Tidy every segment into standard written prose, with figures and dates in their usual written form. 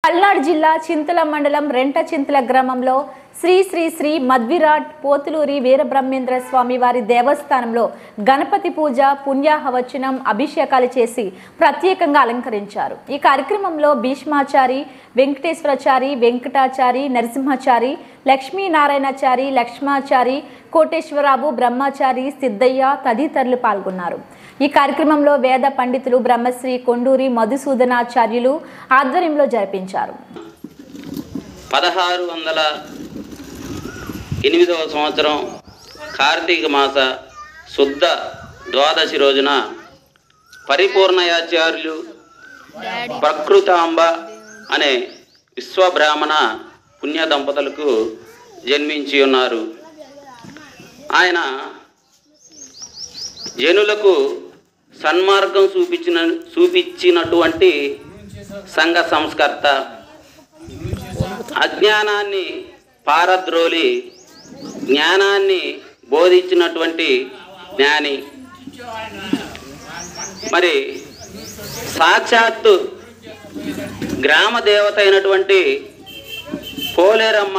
పల్నాడు జిల్లా చింతల మండలం రెంటచింతల గ్రామంలో శ్రీ శ్రీ శ్రీ మధ్విరాట్ పోతులూరి వీరబ్రహ్మేంద్ర స్వామి వారి దేవస్థానంలో గణపతి పూజ పుణ్యాహవచనం అభిషేకాలు చేసి ప్రత్యేకంగా అలంకరించారు. ఈ కార్యక్రమంలో భీష్మాచారి, వెంకటేశ్వరాచారి, వెంకటాచారి, నరసింహాచారి, లక్ష్మీనారాయణాచారి, లక్ష్మాచారి, కోటేశ్వరరావు, బ్రహ్మచారి, సిద్ధయ్య తదితరులు పాల్గొన్నారు. ఈ కార్యక్రమంలో వేద పండితులు బ్రహ్మశ్రీ కొండూరి మధుసూదనాచార్యులు ఆధ్వర్యంలో జరిపించారు. 1608వ సంవత్సరం కార్తీక మాస శుద్ధ ద్వాదశి రోజున పరిపూర్ణయాచార్యులు ప్రకృతాంబ అనే విశ్వబ్రాహ్మణ పుణ్య దంపతులకు జన్మించి ఉన్నారు. ఆయన జనులకు సన్మార్గం చూపించినటువంటి సంఘ సంస్కర్త, అజ్ఞానాన్ని పారద్రోలి జ్ఞానాన్ని బోధించినటువంటి జ్ఞాని. మరి సాక్షాత్తు గ్రామ దేవత అయినటువంటి పోలేరమ్మ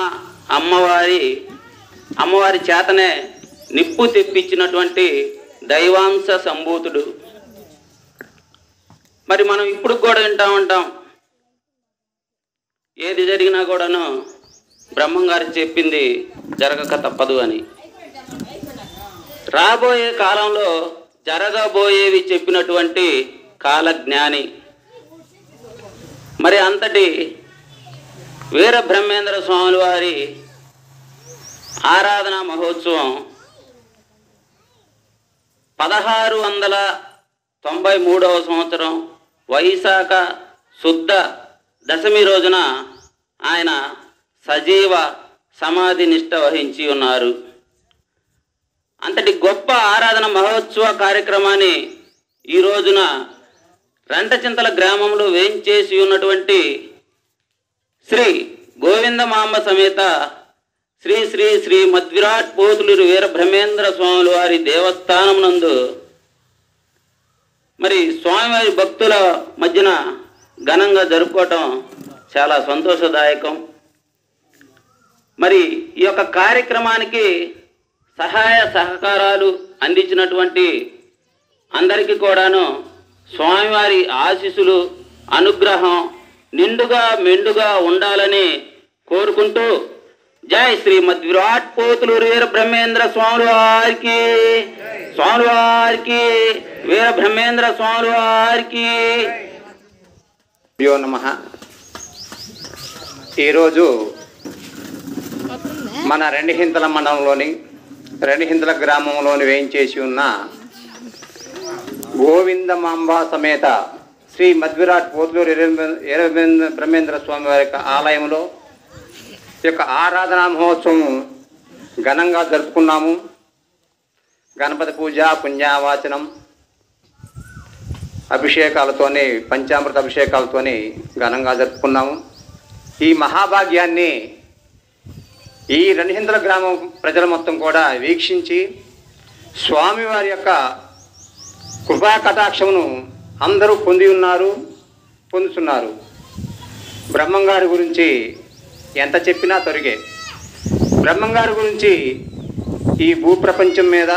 అమ్మవారి చేతనే నిప్పు తెప్పించినటువంటి దైవాంశ సంభూతుడు. మరి మనం ఇప్పుడు కూడా వింటూ ఉంటాం, ఏది జరిగినా కూడాను బ్రహ్మంగారు చెప్పింది జరగక తప్పదు అని. రాబోయే కాలంలో జరగబోయేవి చెప్పినటువంటి కాలజ్ఞాని. మరి అంతటి వీరబ్రహ్మేంద్ర స్వామి వారి ఆరాధనా మహోత్సవం 1693వ సంవత్సరం వైశాఖ శుద్ధ దశమి రోజున ఆయన సజీవ సమాధి నిష్ట వహించి ఉన్నారు. అంతటి గొప్ప ఆరాధన మహోత్సవ కార్యక్రమాన్ని ఈ రోజున రెంటచింతల గ్రామంలో వేంచేసి ఉన్నటువంటి శ్రీ గోవిందమాంబ సమేత శ్రీ శ్రీ శ్రీ మధ్విరాట్ పోతులూరి వీరబ్రహ్మేంద్ర స్వాముల వారి దేవస్థానం నందు మరి స్వామివారి భక్తుల మధ్యన ఘనంగా జరుపుకోవటం చాలా సంతోషదాయకం. మరి ఈ యొక్క కార్యక్రమానికి సహాయ సహకారాలు అందించినటువంటి అందరికీ కూడాను స్వామివారి ఆశీస్సులు, అనుగ్రహం నిండుగా మెండుగా ఉండాలని కోరుకుంటూ జై శ్రీ మధ్విరాట్ పోతులూరి వీరబ్రహ్మేంద్ర స్వాముల వారికి వీరబ్రహ్మేంద్ర స్వాముల వారికి యో నమః. ఈరోజు మన రెండిహింతల మండలంలోని రెండిహింతల గ్రామంలోని వేయించేసి ఉన్న గోవిందమాంబ సమేత శ్రీ మధ్విరాట్ పోతులూరి వీరబ్రహ్మేంద్ర స్వామి వారి యొక్క ఆలయంలో ఈ యొక్క ఆరాధనా మహోత్సవం ఘనంగా జరుపుకున్నాము. గణపతి పూజ, పుణ్యావాచనం, అభిషేకాలతోని, పంచామృత అభిషేకాలతోని ఘనంగా జరుపుకున్నాము. ఈ మహాభాగ్యాన్ని ఈ రెండిహింతల గ్రామం ప్రజల మొత్తం కూడా వీక్షించి స్వామివారి యొక్క కృపా కటాక్షమును అందరూ పొందుతున్నారు. బ్రహ్మంగారి గురించి ఎంత చెప్పినా తొరిగే. బ్రహ్మంగారి గురించి ఈ భూప్రపంచం మీద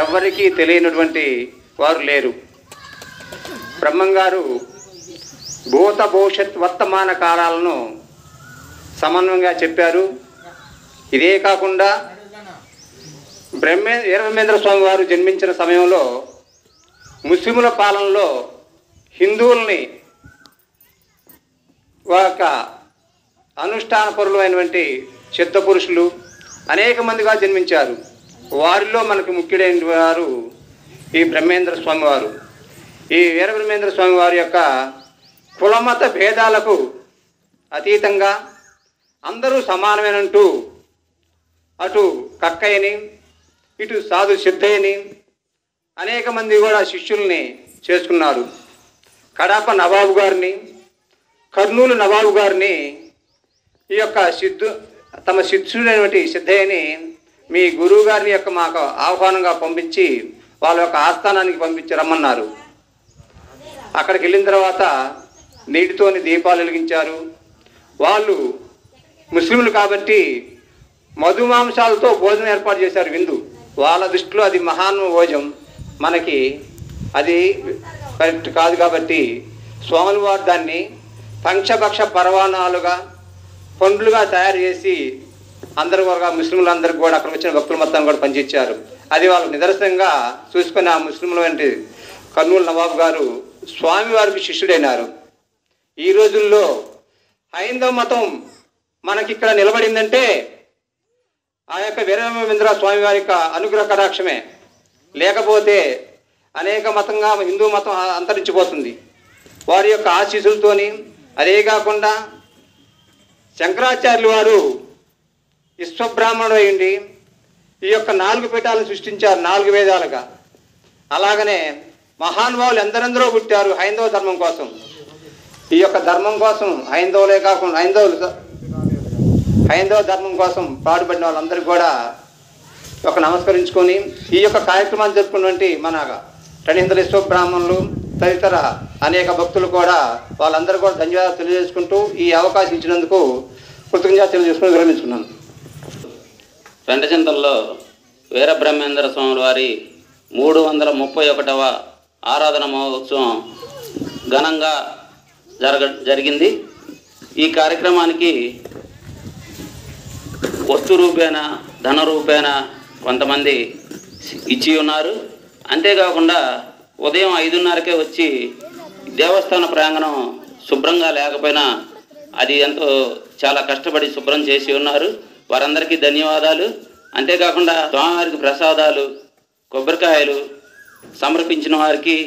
ఎవరికీ తెలియనటువంటి వారు లేరు. బ్రహ్మంగారు భూత భవిష్యత్ వర్తమాన కాలాలను సమన్వయంగా చెప్పారు. ఇదే కాకుండా వీరబ్రహ్మేంద్ర స్వామి వారు జన్మించిన సమయంలో ముస్లిముల పాలనలో హిందువుల్ని ఒక అనుష్ఠాన పరులు అయినటువంటి సిద్ధ పురుషులు అనేక మందిగా జన్మించారు. వారిలో మనకు ముఖ్యుడైన వారు ఈ బ్రహ్మేంద్ర స్వామి వారు. ఈ వీరబ్రహ్మేంద్ర స్వామి వారి యొక్క కులమత భేదాలకు అతీతంగా అందరూ సమానమేనంటూ అటు కక్కయ్యని, ఇటు సాధు సిద్ధయ్యని అనేక మంది కూడా శిష్యుల్ని చేసుకున్నారు. కడప నవాబు గారిని, కర్నూలు నవాబు గారిని ఈ యొక్క తమ శిష్యుడైనటువంటి సిద్ధయ్యని మీ గురువు గారిని యొక్క మాకు ఆహ్వానంగా పంపించి వాళ్ళ యొక్క ఆస్థానానికి పంపించి రమ్మన్నారు. అక్కడికి వెళ్ళిన తర్వాత నీటితోని దీపాలు వెలిగించారు. వాళ్ళు ముస్లింలు కాబట్టి మధుమాంసాలతో భోజనం ఏర్పాటు చేశారు, విందు. వాళ్ళ దృష్టిలో అది మహాన్ భోజనం, మనకి అది కరెక్ట్ కాదు. కాబట్టి స్వాములు వారు దాన్ని పంచభక్ష పరవాణాలుగా పండ్లుగా తయారు చేసి అందరు కూడా ముస్లింలందరికీ కూడా అక్కడ వచ్చిన భక్తులు మొత్తం కూడా పంచిచ్చారు. అది వాళ్ళకు నిదర్శనంగా చూసుకుని ఆ ముస్లింల వంటి కర్నూలు నవాబు గారు స్వామివారికి శిష్యుడైనారు. ఈ రోజుల్లో హైందవ మతం మనకి ఇక్కడ నిలబడిందంటే ఆ యొక్క వీరబ్రహ్మేంద్ర స్వామి వారి యొక్క అనుగ్రహ కటాక్షమే. లేకపోతే అనేక మతంగా హిందూ మతం అంతరించిపోతుంది. వారి యొక్క ఆశీస్సులతోని, అదే కాకుండా శంకరాచార్యులు వారు విశ్వబ్రాహ్మణుడు అయ్యండి ఈ యొక్క 4 పీఠాలను సృష్టించారు, 4 వేదాలుగా. అలాగనే మహానుభావులు ఎందరెందరో పుట్టారు హైందవ ధర్మం కోసం. ఈ యొక్క ధర్మం కోసం హైందవులే కాకుండా హైందవ ధర్మం కోసం పాటుపడిన వాళ్ళందరికీ కూడా ఒక నమస్కరించుకొని ఈ యొక్క కార్యక్రమాన్ని జరుపుకున్నటువంటి మన రణిహిందుల విశ్వబ్రాహ్మణులు తదితర అనేక భక్తులు కూడా వాళ్ళందరూ కూడా ధన్యవాదాలు తెలియజేసుకుంటూ ఈ అవకాశం ఇచ్చినందుకు కృతజ్ఞతలు తెలియజేసుకుని విరమించుకున్నాను. రెంటచింతల్లో వీరబ్రహ్మేంద్ర స్వామి వారి 331వ ఆరాధన మహోత్సవం ఘనంగా జరిగింది. ఈ కార్యక్రమానికి వస్తు రూపేణ, ధన రూపేణ కొంతమంది ఇచ్చి ఉన్నారు. అంతేకాకుండా ఉదయం 5:30కే వచ్చి దేవస్థాన ప్రాంగణం శుభ్రంగా లేకపోయినా అది ఎంతో చాలా కష్టపడి శుభ్రం చేసి ఉన్నారు. వారందరికీ ధన్యవాదాలు. అంతేకాకుండా స్వామివారికి ప్రసాదాలు, కొబ్బరికాయలు సమర్పించిన వారికి